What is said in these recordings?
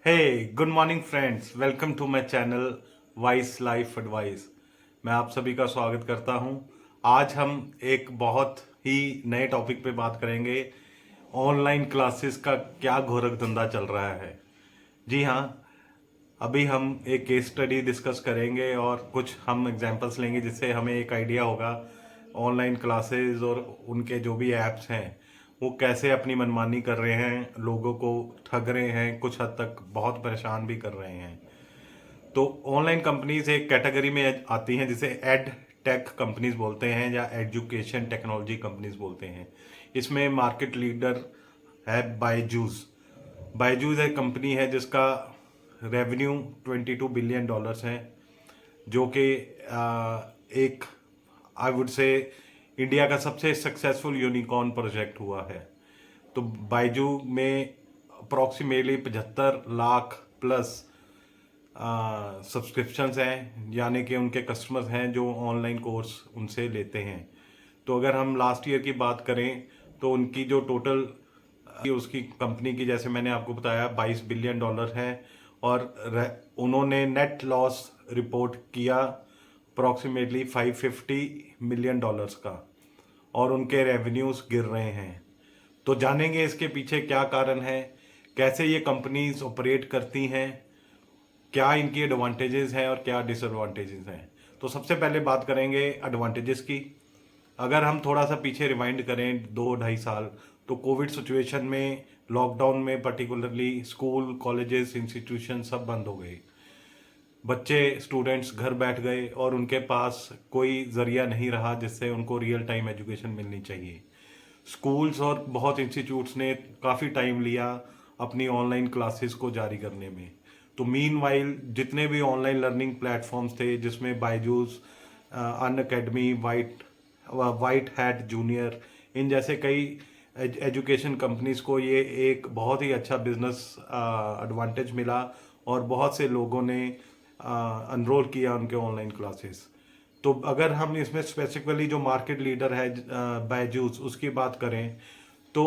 Hey good morning friends, welcome to my channel Wise Life Advice. मैं आप सभी का स्वागत करता हूं। आज हम एक बहुत ही नए टॉपिक पे बात करेंगे। ऑनलाइन क्लासेस का क्या घोरक धंधा चल रहा है। जी हाँ, अभी हम एक केस स्टडी डिस्कस करेंगे और कुछ हम एग्जांपल्स लेंगे जिससे हमें एक आइडिया होगा ऑनलाइन क्लासेस और उनके जो भी ऐप्स हैं वो कैसे अपनी मनमानी कर रहे हैं, लोगों को ठग रहे हैं, कुछ हद तक बहुत परेशान भी कर रहे हैं। तो ऑनलाइन कंपनीज एक कैटेगरी में आती हैं जिसे एड टेक कंपनीज बोलते हैं या एजुकेशन टेक्नोलॉजी कंपनीज बोलते हैं। इसमें मार्केट लीडर है बायजूस। बायजूस एक कंपनी है जिसका रेवेन्यू 22 बिलियन डॉलर्स है, जो कि एक आई वुड से इंडिया का सबसे सक्सेसफुल यूनिकॉर्न प्रोजेक्ट हुआ है। तो बायजू में अप्रॉक्सीमेटली 75 लाख प्लस सब्सक्रिप्शंस हैं, यानी कि उनके कस्टमर्स हैं जो ऑनलाइन कोर्स उनसे लेते हैं। तो अगर हम लास्ट ईयर की बात करें तो उनकी जो टोटल उसकी कंपनी की, जैसे मैंने आपको बताया, 22 बिलियन डॉलर है और उन्होंने नेट लॉस रिपोर्ट किया अप्रॉक्सीमेटली 550 मिलियन डॉलर्स का, और उनके रेवेन्यूज गिर रहे हैं। तो जानेंगे इसके पीछे क्या कारण है, कैसे ये कंपनीज ऑपरेट करती हैं, क्या इनकी एडवांटेजेस हैं और क्या डिसएडवांटेजेस हैं। तो सबसे पहले बात करेंगे एडवांटेजेस की। अगर हम थोड़ा सा पीछे रिवाइंड करें 2-2.5 साल, तो कोविड सिचुएशन में, लॉकडाउन में पर्टिकुलरली, स्कूल, कॉलेजेस, इंस्टीट्यूशन सब बंद हो गए। बच्चे, स्टूडेंट्स घर बैठ गए और उनके पास कोई जरिया नहीं रहा जिससे उनको रियल टाइम एजुकेशन मिलनी चाहिए। स्कूल्स और बहुत इंस्टीट्यूट्स ने काफ़ी टाइम लिया अपनी ऑनलाइन क्लासेस को जारी करने में। तो मीनवाइल जितने भी ऑनलाइन लर्निंग प्लेटफॉर्म्स थे, जिसमें बायजूस, अन अकेडमी, वाइट हैट जूनियर, इन जैसे कई एजुकेशन कंपनीज को ये एक बहुत ही अच्छा बिजनेस एडवांटेज मिला और बहुत से लोगों ने अनरोल किया उनके ऑनलाइन क्लासेस। तो अगर हम इसमें स्पेसिफिकली जो मार्केट लीडर है बायजूस, उसकी बात करें तो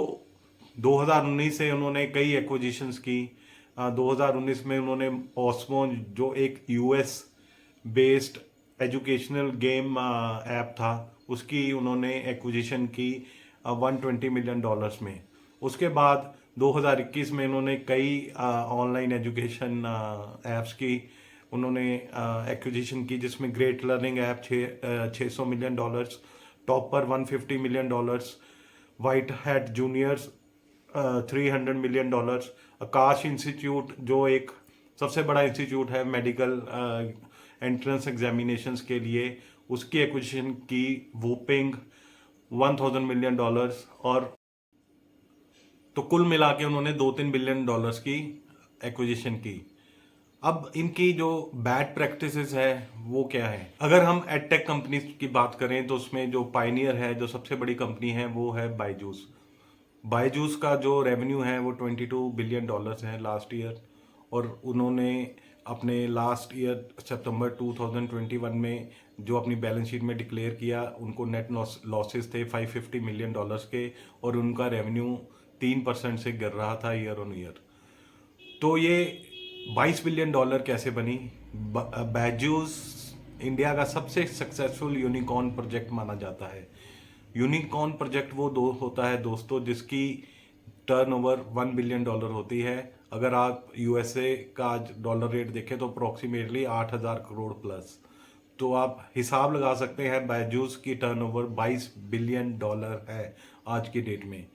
2019 से उन्होंने कई एक्विजिशंस की। 2019 में उन्होंने ऑस्मो, जो एक US based educational game app था, उसकी उन्होंने एक्विजिशन की 120 मिलियन डॉलर्स में। उसके बाद 2021 में उन्होंने कई ऑनलाइन एजुकेशन ऐप्स की उन्होंने एक्विजिशन की, जिसमें Great Learning app 600 million dollars, Toppr 150 million dollars, White Hat Juniors 300 million dollars, Aakash institute जो एक सबसे बड़ा इंस्टीट्यूट है मेडिकल एंट्रेंस एग्जामिनेशंस के लिए, उसकी एक्विजिशन की वूपिंग 1000 मिलियन डॉलर्स। और तो कुल मिला के उन्होंने 2-3 बिलियन डॉलर्स की एक्विजिशन की। अब इनकी जो बैड प्रैक्टिसेस है वो क्या है। अगर हम एडटेक कंपनीज की बात करें तो उसमें जो पाइनियर है, जो सबसे बड़ी कंपनी है, वो है बायजूस। बायजूस का जो रेवेन्यू है वो 22 बिलियन डॉलर्स है लास्ट ईयर, और उन्होंने अपने लास्ट ईयर सितंबर 2021 में जो अपनी बैलेंस शीट में डिक्लेयर किया, उनको नेट लॉसेस थे 550 मिलियन डॉलर्स के, और उनका रेवेन्यू 3% से गिर रहा था ईयर ऑन ईयर। तो ये 22 बिलियन डॉलर कैसे बनी। बायजूस इंडिया का सबसे सक्सेसफुल यूनिकॉर्न प्रोजेक्ट माना जाता है। यूनिकॉर्न प्रोजेक्ट वो दो होता है दोस्तों जिसकी टर्नओवर 1 बिलियन डॉलर होती है। अगर आप यूएसए का आज डॉलर रेट देखें तो अप्रोक्सीमेटली 8,000 करोड़ प्लस। तो आप हिसाब लगा सकते हैं बायजूस की टर्नओवर 22 बिलियन डॉलर है आज की डेट में।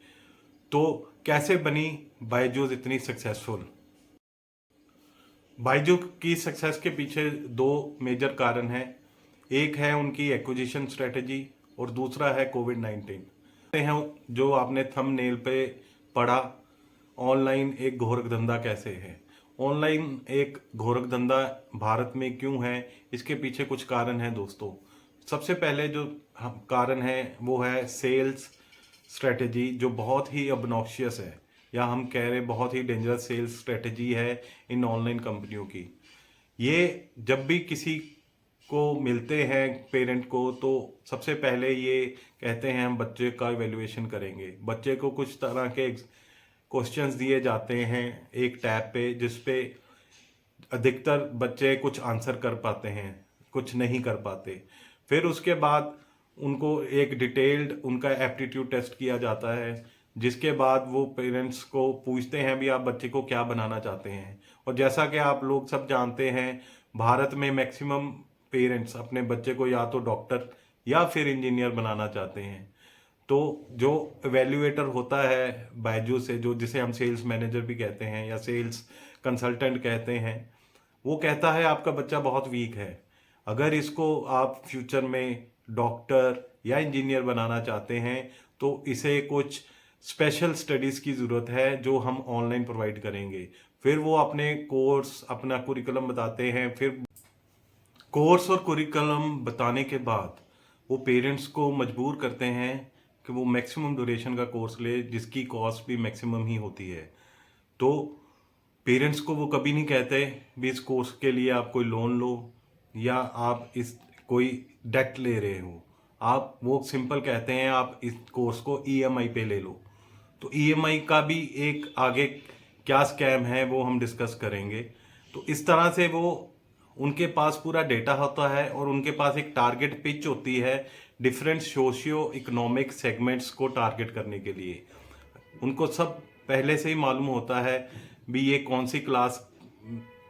तो कैसे बनी बायजूस इतनी सक्सेसफुल। बायजू की सक्सेस के पीछे दो मेजर कारण हैं। एक है उनकी एक्विजिशन स्ट्रेटजी और दूसरा है कोविड-19 हैं, जो आपने थंबनेल पे पढ़ा। ऑनलाइन एक घोरक धंधा कैसे है। ऑनलाइन एक घोरक धंधा भारत में क्यों है, इसके पीछे कुछ कारण हैं दोस्तों। सबसे पहले जो कारण है वो है सेल्स स्ट्रेटजी, जो बहुत ही ऑब्नॉक्शियस है, या हम कह रहे बहुत ही डेंजरस सेल्स स्ट्रेटजी है इन ऑनलाइन कंपनियों की। ये जब भी किसी को मिलते हैं पेरेंट को, तो सबसे पहले ये कहते हैं हम बच्चे का इवेल्युएशन करेंगे, बच्चे को कुछ तरह के क्वेश्चंस दिए जाते हैं एक टैब पे, जिस पे अधिकतर बच्चे कुछ आंसर कर पाते हैं, कुछ नहीं कर पाते। फिर उसके बाद उनको एक डिटेल्ड उनका एप्टीट्यूड टेस्ट किया जाता है, जिसके बाद वो पेरेंट्स को पूछते हैं भी आप बच्चे को क्या बनाना चाहते हैं। और जैसा कि आप लोग सब जानते हैं, भारत में मैक्सिमम पेरेंट्स अपने बच्चे को या तो डॉक्टर या फिर इंजीनियर बनाना चाहते हैं। तो जो एवेल्युएटर होता है बायजूस से, जो जिसे हम सेल्स मैनेजर भी कहते हैं या सेल्स कंसल्टेंट कहते हैं, वो कहता है आपका बच्चा बहुत वीक है, अगर इसको आप फ्यूचर में डॉक्टर या इंजीनियर बनाना चाहते हैं तो इसे कुछ स्पेशल स्टडीज़ की ज़रूरत है जो हम ऑनलाइन प्रोवाइड करेंगे। फिर वो अपने कोर्स, अपना कुरिकुलम बताते हैं। फिर कोर्स और कुरिकुलम बताने के बाद वो पेरेंट्स को मजबूर करते हैं कि वो मैक्सिमम ड्यूरेशन का कोर्स ले, जिसकी कॉस्ट भी मैक्सिमम ही होती है। तो पेरेंट्स को वो कभी नहीं कहते भी इस कोर्स के लिए आप कोई लोन लो या आप इस कोई डेट ले रहे हो। आप वो सिंपल कहते हैं आप इस कोर्स को ईएमआई पे ले लो। तो ईएमआई का भी एक आगे क्या स्कैम है वो हम डिस्कस करेंगे। तो इस तरह से वो उनके पास पूरा डेटा होता है और उनके पास एक टारगेट पिच होती है डिफरेंट सोशियो इकोनॉमिक सेगमेंट्स को टारगेट करने के लिए। उनको सब पहले से ही मालूम होता है भी ये कौन सी क्लास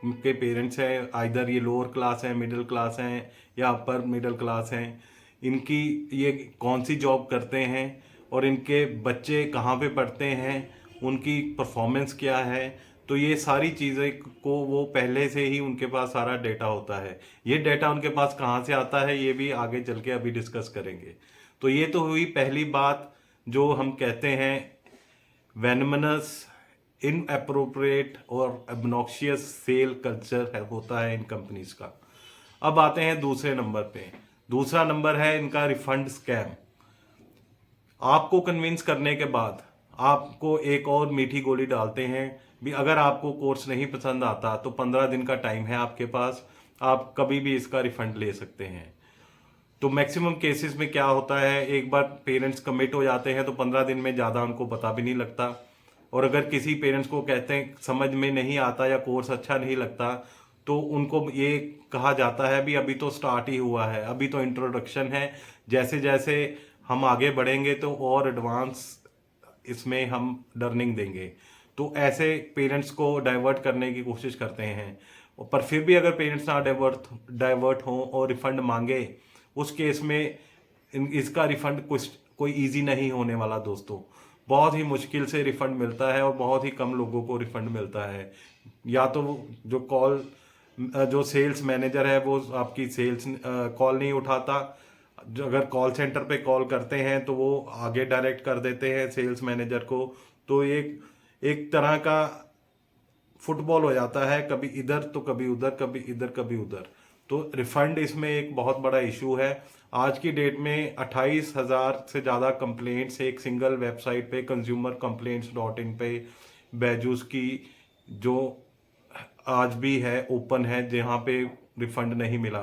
के पेरेंट्स हैं, आइदर ये लोअर क्लास हैं, मिडिल क्लास हैं या अपर मिडिल क्लास हैं, इनकी ये कौन सी जॉब करते हैं और इनके बच्चे कहाँ पे पढ़ते हैं, उनकी परफॉर्मेंस क्या है। तो ये सारी चीज़ें को वो पहले से ही उनके पास सारा डेटा होता है। ये डेटा उनके पास कहाँ से आता है ये भी आगे चल के अभी डिस्कस करेंगे। तो ये तो हुई पहली बात जो हम कहते हैं वेनमनस, इनअप्रोप्रिएट और एब्नॉक्शियस सेल कल्चर है होता है इन कंपनीज का। अब आते हैं दूसरे नंबर पे। दूसरा नंबर है इनका रिफंड स्कैम। आपको कन्विंस करने के बाद आपको एक और मीठी गोली डालते हैं भी अगर आपको कोर्स नहीं पसंद आता तो 15 दिन का टाइम है आपके पास, आप कभी भी इसका रिफंड ले सकते हैं। तो मैक्सिमम केसेस में क्या होता है, एक बार पेरेंट्स कमिट हो जाते हैं तो 15 दिन में ज़्यादा उनको पता भी नहीं लगता। और अगर किसी पेरेंट्स को कहते हैं समझ में नहीं आता या कोर्स अच्छा नहीं लगता तो उनको ये कहा जाता है भी अभी तो स्टार्ट ही हुआ है, अभी तो इंट्रोडक्शन है, जैसे जैसे हम आगे बढ़ेंगे तो और एडवांस इसमें हम लर्निंग देंगे। तो ऐसे पेरेंट्स को डाइवर्ट करने की कोशिश करते हैं। पर फिर भी अगर पेरेंट्स ना डाइवर्ट हों और रिफंड मांगे, उस केस में इसका रिफंड कोई इजी नहीं होने वाला दोस्तों। बहुत ही मुश्किल से रिफंड मिलता है और बहुत ही कम लोगों को रिफंड मिलता है। या तो जो सेल्स मैनेजर है वो आपकी सेल्स कॉल नहीं उठाता, जो अगर कॉल सेंटर पे कॉल करते हैं तो वो आगे डायरेक्ट कर देते हैं सेल्स मैनेजर को। तो एक तरह का फुटबॉल हो जाता है, कभी इधर तो कभी उधर, कभी इधर कभी उधर। तो रिफंड इसमें एक बहुत बड़ा इशू है। आज की डेट में 28,000 से ज़्यादा कंप्लेंट्स एक सिंगल वेबसाइट पे consumercomplaints.in पे बैजूस की जो आज भी है ओपन है, जहाँ पे रिफंड नहीं मिला।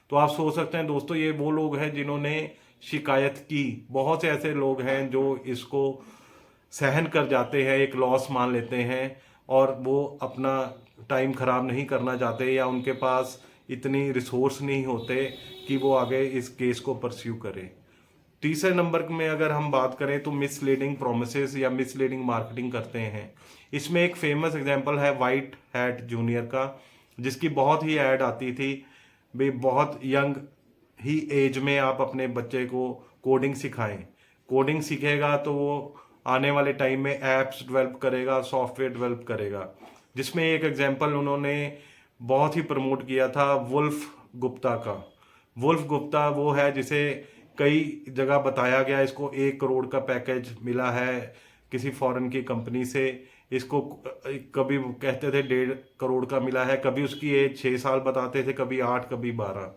तो आप सोच सकते हैं दोस्तों ये वो लोग हैं जिन्होंने शिकायत की। बहुत से ऐसे लोग हैं जो इसको सहन कर जाते हैं, एक लॉस मान लेते हैं और वो अपना टाइम खराब नहीं करना चाहते या उनके पास इतनी रिसोर्स नहीं होते कि वो आगे इस केस को परस्यू करें। तीसरे नंबर में अगर हम बात करें तो मिसलीडिंग प्रोमिसेस या मिसलीडिंग मार्केटिंग करते हैं। इसमें एक फेमस एग्जांपल है वाइट हैट जूनियर का, जिसकी बहुत ही ऐड आती थी भाई बहुत यंग ही एज में आप अपने बच्चे को कोडिंग सिखाएं। कोडिंग सीखेगा तो वो आने वाले टाइम में एप्स डेवलप करेगा, सॉफ्टवेयर डेवलप करेगा। जिसमें एक एग्जांपल उन्होंने बहुत ही प्रमोट किया था वुल्फ गुप्ता का। वुल्फ गुप्ता वो है जिसे कई जगह बताया गया इसको 1 करोड़ का पैकेज मिला है किसी फॉरेन की कंपनी से। इसको कभी कहते थे 1.5 करोड़ का मिला है, कभी उसकी एज 6 साल बताते थे, कभी 8, कभी 12।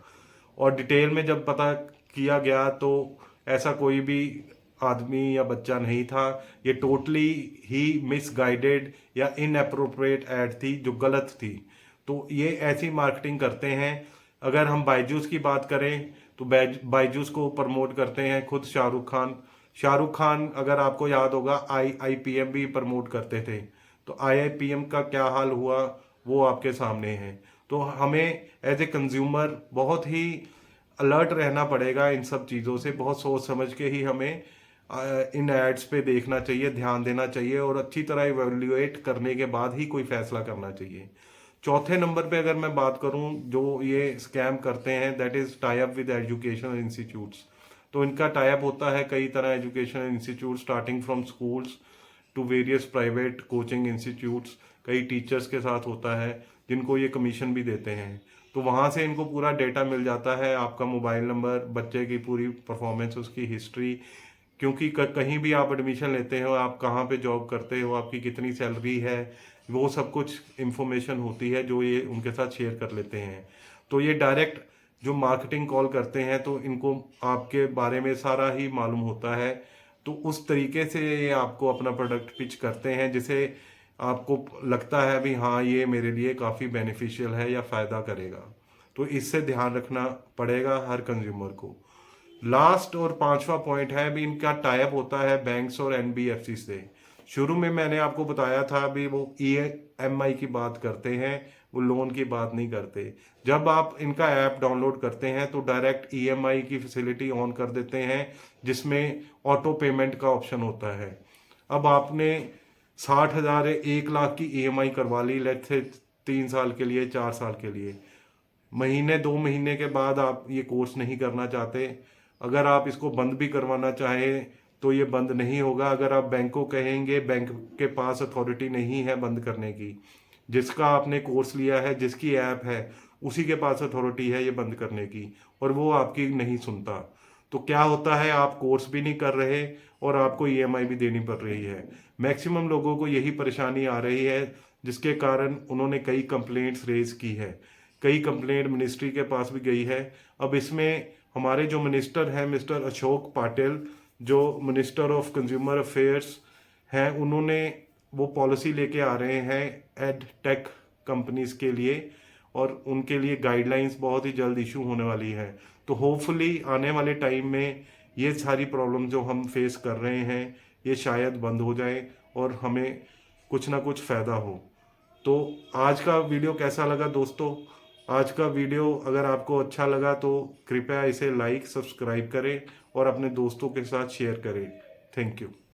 और डिटेल में जब पता किया गया तो ऐसा कोई भी आदमी या बच्चा नहीं था। ये टोटली ही मिसगाइडेड या इनअप्रोप्रिएट ऐड थी जो गलत थी। तो ये ऐसी मार्केटिंग करते हैं। अगर हम बायजूस की बात करें तो बायजूस को प्रमोट करते हैं खुद शाहरुख खान। शाहरुख खान, अगर आपको याद होगा, IIPM भी प्रमोट करते थे, तो IIPM का क्या हाल हुआ वो आपके सामने है। तो हमें एज ए कंज्यूमर बहुत ही अलर्ट रहना पड़ेगा इन सब चीज़ों से, बहुत सोच समझ के ही हमें इन एड्स पे देखना चाहिए, ध्यान देना चाहिए और अच्छी तरह इवेल्युएट करने के बाद ही कोई फैसला करना चाहिए। चौथे नंबर पे अगर मैं बात करूं, जो ये स्कैम करते हैं, that is tie up with educational institutes. तो इनका टाई अप होता है कई तरह educational institute, starting from schools to various private coaching institutes. कई टीचर्स के साथ होता है जिनको ये कमीशन भी देते हैं। तो वहाँ से इनको पूरा डेटा मिल जाता है, आपका मोबाइल नंबर, बच्चे की पूरी परफॉर्मेंस, उसकी हिस्ट्री, क्योंकि कहीं भी आप एडमिशन लेते हो, आप कहाँ पे जॉब करते हो, आपकी कितनी सैलरी है, वो सब कुछ इंफॉर्मेशन होती है जो ये उनके साथ शेयर कर लेते हैं। तो ये डायरेक्ट जो मार्केटिंग कॉल करते हैं तो इनको आपके बारे में सारा ही मालूम होता है। तो उस तरीके से ये आपको अपना प्रोडक्ट पिच करते हैं जिसे आपको लगता है भी हाँ ये मेरे लिए काफ़ी बेनिफिशियल है या फ़ायदा करेगा। तो इससे ध्यान रखना पड़ेगा हर कंज्यूमर को। लास्ट और पांचवा पॉइंट है भी, इनका टाइप होता है बैंक्स और NBFC से। शुरू में मैंने आपको बताया था भी वो EMI की बात करते हैं, वो लोन की बात नहीं करते। जब आप इनका ऐप डाउनलोड करते हैं तो डायरेक्ट EMI की फैसिलिटी ऑन कर देते हैं, जिसमें ऑटो पेमेंट का ऑप्शन होता है। अब आपने 60,000 1 लाख की EMI करवा ली, लेट्स से 3 साल के लिए, 4 साल के लिए, महीने 2 महीने के बाद आप ये कोर्स नहीं करना चाहते, अगर आप इसको बंद भी करवाना चाहें तो ये बंद नहीं होगा। अगर आप बैंक को कहेंगे, बैंक के पास अथॉरिटी नहीं है बंद करने की। जिसका आपने कोर्स लिया है, जिसकी ऐप है, उसी के पास अथॉरिटी है ये बंद करने की, और वो आपकी नहीं सुनता। तो क्या होता है, आप कोर्स भी नहीं कर रहे और आपको EMI भी देनी पड़ रही है। मैक्सिमम लोगों को यही परेशानी आ रही है, जिसके कारण उन्होंने कई कंप्लेंट्स रेज की है, कई कंप्लेंट मिनिस्ट्री के पास भी गई है। अब इसमें हमारे जो मिनिस्टर हैं, मिस्टर अशोक पाटिल, जो मिनिस्टर ऑफ कंज्यूमर अफेयर्स हैं, उन्होंने वो पॉलिसी लेके आ रहे हैं एड टेक कंपनीज के लिए, और उनके लिए गाइडलाइंस बहुत ही जल्द इशू होने वाली है। तो होपफुली आने वाले टाइम में ये सारी प्रॉब्लम जो हम फेस कर रहे हैं ये शायद बंद हो जाए और हमें कुछ ना कुछ फ़ायदा हो। तो आज का वीडियो कैसा लगा दोस्तों? आज का वीडियो अगर आपको अच्छा लगा तो कृपया इसे लाइक, सब्सक्राइब करें और अपने दोस्तों के साथ शेयर करें। Thank you.